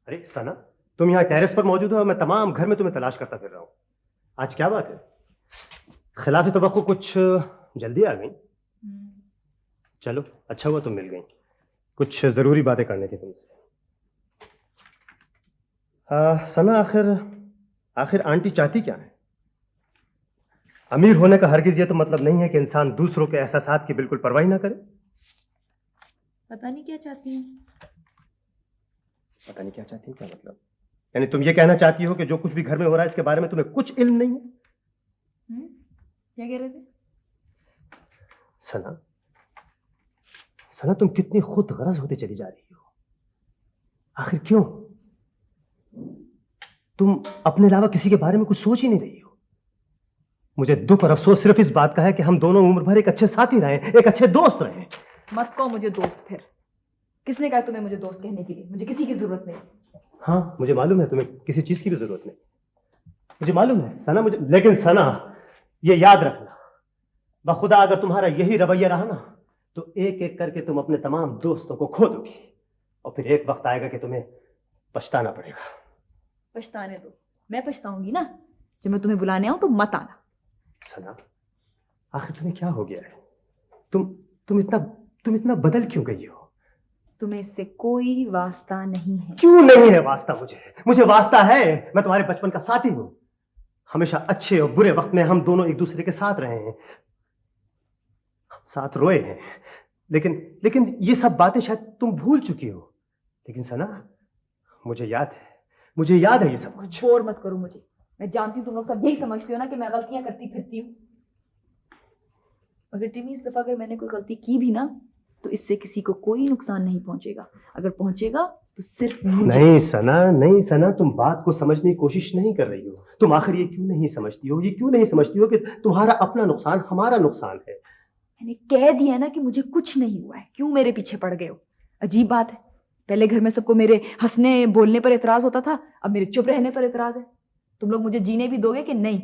अरे सना, तुम यहाँ टेरेस पर मौजूद हो और मैं तमाम घर में तुम्हें तलाश करता फिर रहा हूँ। आज क्या बात है? खिलाफ तवक्को कुछ जल्दी आ गई? चलो अच्छा हुआ तुम मिल गई, कुछ जरूरी बातें करनी थी तुमसे। सना, आखिर आंटी चाहती क्या है? अमीर होने का हरगिज ये तो मतलब नहीं है कि इंसान दूसरों के एहसासात की बिल्कुल परवाह ना करे। पता नहीं क्या चाहती हैं। पता नहीं क्या चाहती है क्या मतलब? यानी तुम ये कहना चाहती हो कि जो कुछ भी घर में हो रहा है इसके बारे में तुम्हें कुछ इल्म नहीं है? क्या कह रहे थे? सना, सना तुम कितनी खुद गरज होते चली जा रही हो। आखिर क्यों? तुम अपने अलावा किसी के बारे में कुछ सोच ही नहीं रही हो। मुझे दुख और अफसोस सिर्फ इस बात का है कि हम दोनों उम्र भर एक अच्छे साथी रहे, एक अच्छे दोस्त रहे। मत कहो मुझे दोस्त फिर। किसने कहा तुम्हें मुझे दोस्त कहने के लिए? मुझे किसी की जरूरत नहीं। हाँ मुझे मालूम है तुम्हें किसी चीज की भी जरूरत नहीं, मुझे मालूम है सना, मुझे। लेकिन सना, ये याद रखना, बखुदा अगर तुम्हारा यही रवैया रहा ना तो एक एक करके तुम अपने तमाम दोस्तों को खो दोगी और फिर एक वक्त आएगा कि तुम्हें पछताना पड़ेगा। पछताने दो, मैं पछताऊंगी ना। जब मैं तुम्हें बुलाने आऊं तो मत आना। सना, आखिर तुम्हें क्या हो गया है? तुम इतना बदल क्यों गई हो? तुम्हें इससे कोई वास्ता नहीं है। क्यों नहीं है वास्ता? मुझे वास्ता है। मैं तुम्हारे बचपन का साथी हूं। हमेशा अच्छे और बुरे वक्त में हम दोनों एक दूसरे के साथ रहे हैं, हम साथ रोए हैं। लेकिन ये सब बातें शायद तुम भूल चुकी हो। लेकिन सना, मुझे याद है ये सब कुछ। बोर मत करो मुझे। मैं जानती हूँ तुम लोग सब यही समझते हो ना कि मैं गलतियां करती फिरती हूँ। मगर टिमी, इस दफा अगर मैंने कोई गलती की भी ना तो इससे किसी को कोई नुकसान नहीं पहुंचेगा। अगर पहुंचेगा तो सिर्फ मुझे। नहीं सना, तुम बात को समझने की कोशिश नहीं कर रही हो। तुम आखिर ये क्यों नहीं समझती हो कि तुम्हारा अपना नुकसान हमारा नुकसान है? मैंने कह दिया ना कि मुझे कुछ नहीं हुआ है। क्यों मेरे पीछे पड़ गए हो? अजीब बात है, पहले घर में सबको मेरे हंसने बोलने पर एतराज होता था, अब मेरे चुप रहने पर एतराज है। तुम लोग मुझे जीने भी दोगे कि नहीं?